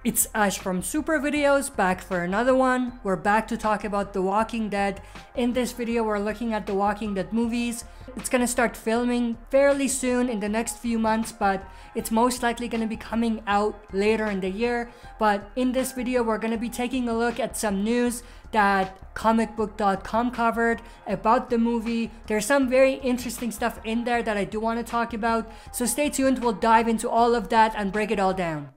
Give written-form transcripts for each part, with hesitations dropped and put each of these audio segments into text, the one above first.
It's Ash from Super Videos, back for another one. We're back to talk about The Walking Dead. In this video, we're looking at The Walking Dead movies. It's gonna start filming fairly soon in the next few months, but it's most likely gonna be coming out later in the year. But in this video, we're gonna be taking a look at some news that comicbook.com covered about the movie. There's some very interesting stuff in there that I do want to talk about. So stay tuned, we'll dive into all of that and break it all down.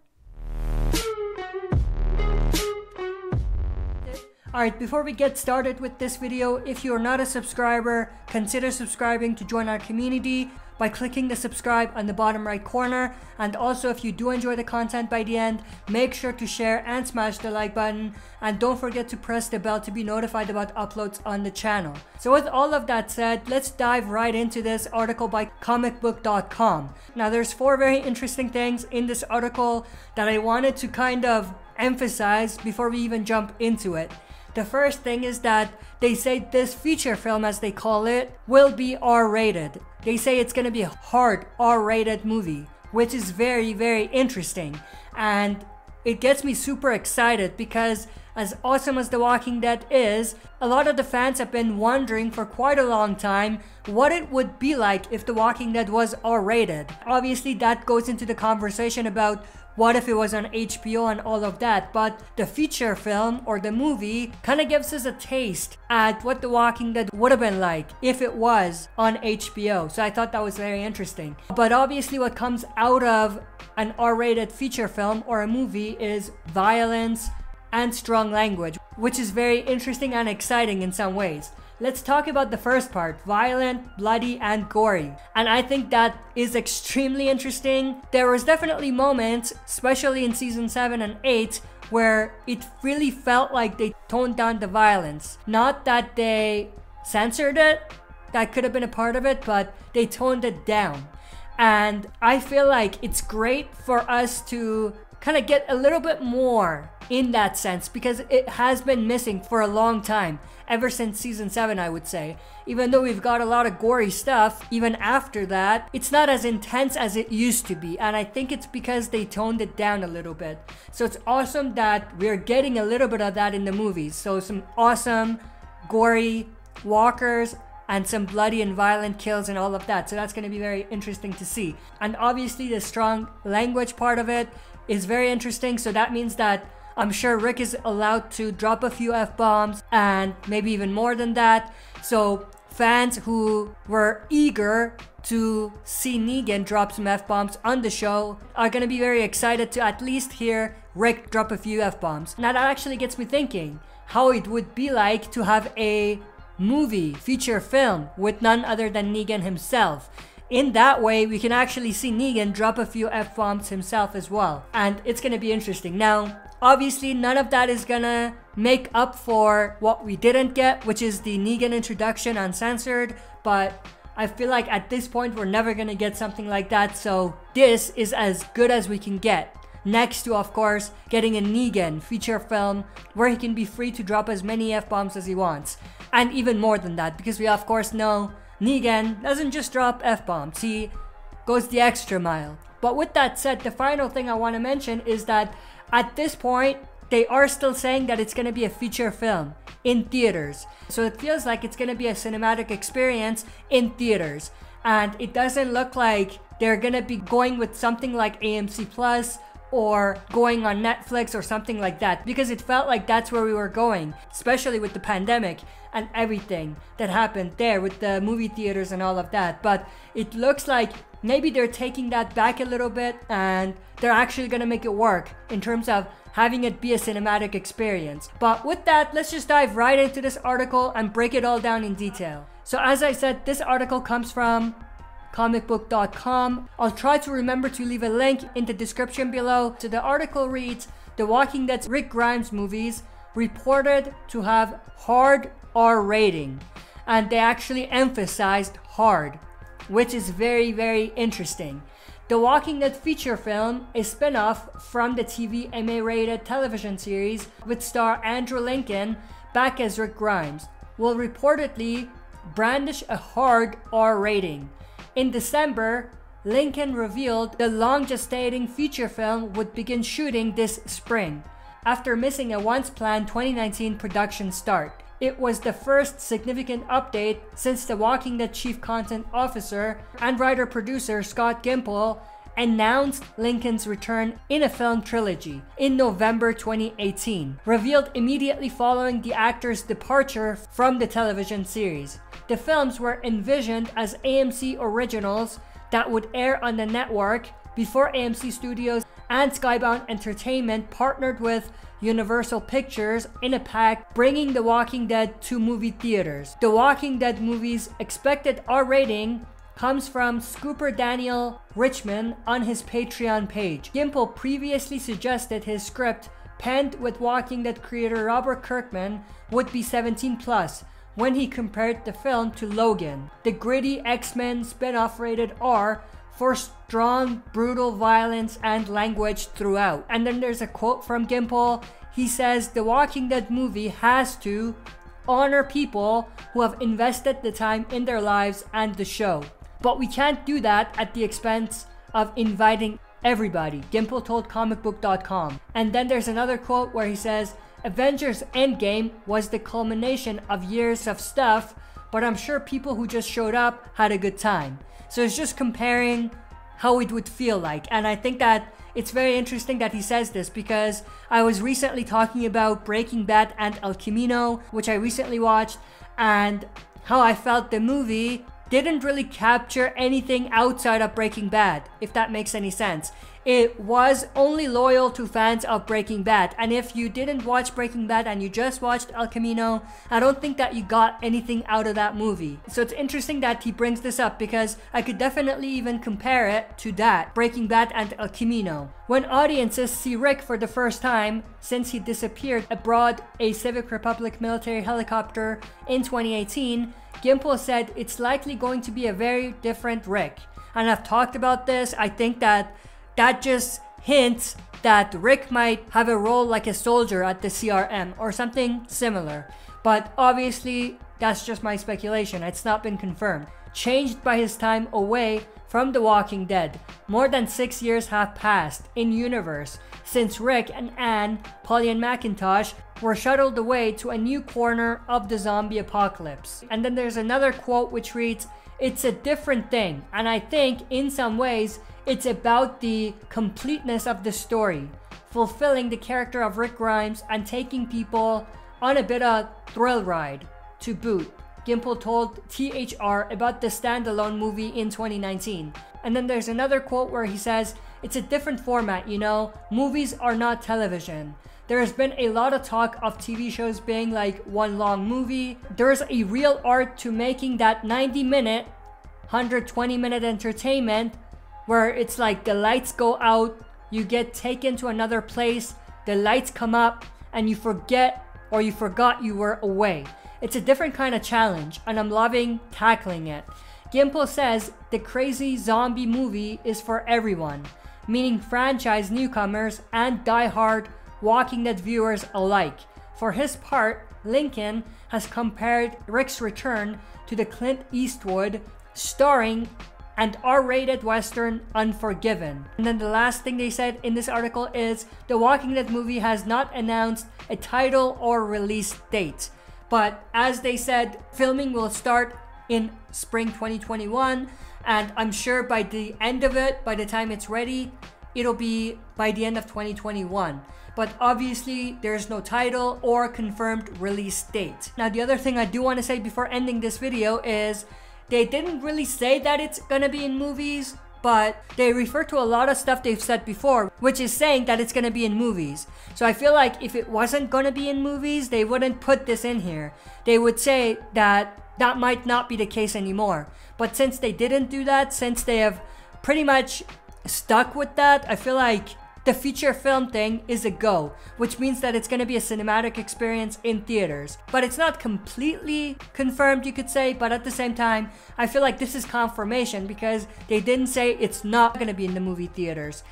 Alright, before we get started with this video, if you're not a subscriber, consider subscribing to join our community by clicking the subscribe on the bottom right corner. And also, if you do enjoy the content by the end, make sure to share and smash the like button. And don't forget to press the bell to be notified about uploads on the channel. So with all of that said, let's dive right into this article by comicbook.com. Now there's 4 very interesting things in this article that I wanted to kind of emphasize before we even jump into it. The first thing is that they say this feature film, as they call it, will be R-rated. They say it's gonna be a hard R-rated movie, which is very, very interesting. And it gets me super excited because as awesome as The Walking Dead is, a lot of the fans have been wondering for quite a long time what it would be like if The Walking Dead was R-rated. Obviously, that goes into the conversation about what if it was on HBO and all of that, but the feature film or the movie kind of gives us a taste at what The Walking Dead would have been like if it was on HBO. So I thought that was very interesting. But obviously what comes out of an R-rated feature film or a movie is violence and strong language, which is very interesting and exciting in some ways. Let's talk about the first part, violent, bloody, and gory. And I think that is extremely interesting. There was definitely moments, especially in season 7 and 8, where it really felt like they toned down the violence. Not that they censored it, that could have been a part of it, but they toned it down. And I feel like it's great for us to kind of get a little bit more in that sense, because it has been missing for a long time, ever since season 7, I would say. Even though we've got a lot of gory stuff, even after that, it's not as intense as it used to be, and I think it's because they toned it down a little bit. So it's awesome that we're getting a little bit of that in the movies. So some awesome gory walkers and some bloody and violent kills and all of that. So that's going to be very interesting to see. And obviously the strong language part of it is very interesting. So that means that I'm sure Rick is allowed to drop a few F-bombs and maybe even more than that. So fans who were eager to see Negan drop some F-bombs on the show are going to be very excited to at least hear Rick drop a few F-bombs. Now that actually gets me thinking how it would be like to have a movie, feature film with none other than Negan himself. In that way, we can actually see Negan drop a few F-bombs himself as well. And it's gonna be interesting. Now, obviously, none of that is gonna make up for what we didn't get, which is the Negan introduction uncensored. But I feel like at this point, we're never gonna get something like that. So this is as good as we can get. Next to, of course, getting a Negan feature film where he can be free to drop as many F-bombs as he wants. And even more than that, because we of course know Negan doesn't just drop F-bombs, he goes the extra mile. But with that said, the final thing I want to mention is that at this point, they are still saying that it's going to be a feature film in theaters. So it feels like it's going to be a cinematic experience in theaters. And it doesn't look like they're going to be going with something like AMC Plus or going on Netflix or something like that, because it felt like that's where we were going, especially with the pandemic and everything that happened there with the movie theaters and all of that. But it looks like maybe they're taking that back a little bit and they're actually gonna make it work in terms of having it be a cinematic experience. But with that, let's just dive right into this article and break it all down in detail. So as I said, this article comes from comicbook.com. I'll try to remember to leave a link in the description below. So the article reads, The Walking Dead's Rick Grimes movies reported to have hard R rating. And they actually emphasized hard, which is very, very interesting. The Walking Dead feature film, a spin-off from the TV MA-rated television series with star Andrew Lincoln back as Rick Grimes, will reportedly brandish a hard R rating. In December, Lincoln revealed the long-gestating feature film would begin shooting this spring, after missing a once-planned 2019 production start. It was the first significant update since The Walking Dead chief content officer and writer-producer Scott Gimple announced Lincoln's return in a film trilogy in November 2018, revealed immediately following the actor's departure from the television series. The films were envisioned as AMC originals that would air on the network before AMC Studios and Skybound Entertainment partnered with Universal Pictures in a pact bringing The Walking Dead to movie theaters. The Walking Dead movie's expected R rating comes from Scooper Daniel Richmond on his Patreon page. Gimple previously suggested his script, penned with Walking Dead creator Robert Kirkman, would be 17+ when he compared the film to Logan, the gritty X-Men spin-off rated R for strong, brutal violence and language throughout. And then there's a quote from Gimple. He says, "The Walking Dead movie has to honor people who have invested the time in their lives and the show. But we can't do that at the expense of inviting everybody," Gimple told comicbook.com. And then there's another quote where he says, "Avengers Endgame was the culmination of years of stuff, but I'm sure people who just showed up had a good time." So it's just comparing how it would feel like. And I think that it's very interesting that he says this, because I was recently talking about Breaking Bad and El Camino, which I recently watched, and how I felt the movie didn't really capture anything outside of Breaking Bad, if that makes any sense. It was only loyal to fans of Breaking Bad, and if you didn't watch Breaking Bad and you just watched El Camino, I don't think that you got anything out of that movie. So it's interesting that he brings this up, because I could definitely even compare it to that, Breaking Bad and El Camino. When audiences see Rick for the first time since he disappeared aboard a Civic Republic military helicopter in 2018, Gimple said it's likely going to be a very different Rick. And I've talked about this. I think that just hints that Rick might have a role like a soldier at the CRM or something similar. But obviously, that's just my speculation. It's not been confirmed. Changed by his time away from The Walking Dead, more than 6 years have passed in universe since Rick and Anne, Polly and Macintosh, were shuttled away to a new corner of the zombie apocalypse. And then there's another quote which reads, "It's a different thing, and I think in some ways it's about the completeness of the story, fulfilling the character of Rick Grimes and taking people on a bit of thrill ride to boot," Gimple told THR about the standalone movie in 2019. And then there's another quote where he says, "It's a different format, you know, movies are not television. There has been a lot of talk of TV shows being like one long movie. There's a real art to making that 90-minute, 120-minute entertainment where it's like the lights go out, you get taken to another place, the lights come up, and you forget or you forgot you were away. It's a different kind of challenge, and I'm loving tackling it." Gimple says the crazy zombie movie is for everyone, meaning franchise newcomers and die-hard Walking Dead viewers alike. For his part, Lincoln has compared Rick's return to the Clint Eastwood starring and R-rated Western Unforgiven. And then the last thing they said in this article is The Walking Dead movie has not announced a title or release date. But as they said, filming will start in spring 2021, and I'm sure by the end of it, by the time it's ready, it'll be by the end of 2021. But obviously, there's no title or confirmed release date. Now, the other thing I do want to say before ending this video is they didn't really say that it's gonna be in movies, but they refer to a lot of stuff they've said before, which is saying that it's gonna be in movies. So I feel like if it wasn't gonna be in movies, they wouldn't put this in here. They would say that that might not be the case anymore. But since they didn't do that, since they have pretty much stuck with that, I feel like the feature film thing is a go, which means that it's going to be a cinematic experience in theaters. But it's not completely confirmed, you could say, but at the same time, I feel like this is confirmation because they didn't say it's not going to be in the movie theaters.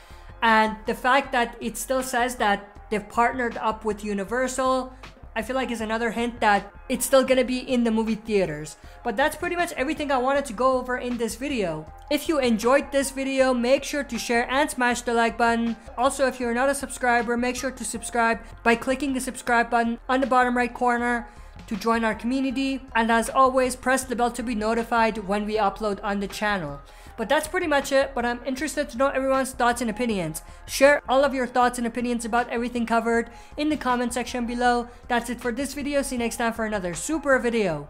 And the fact that it still says that they've partnered up with Universal I feel like is another hint that it's still gonna be in the movie theaters. But that's pretty much everything I wanted to go over in this video. If you enjoyed this video, make sure to share and smash the like button. Also, if you're not a subscriber, make sure to subscribe by clicking the subscribe button on the bottom right corner to join our community. And as always, press the bell to be notified when we upload on the channel. But that's pretty much it, but I'm interested to know everyone's thoughts and opinions. Share all of your thoughts and opinions about everything covered in the comment section below. That's it for this video. See you next time for another super video.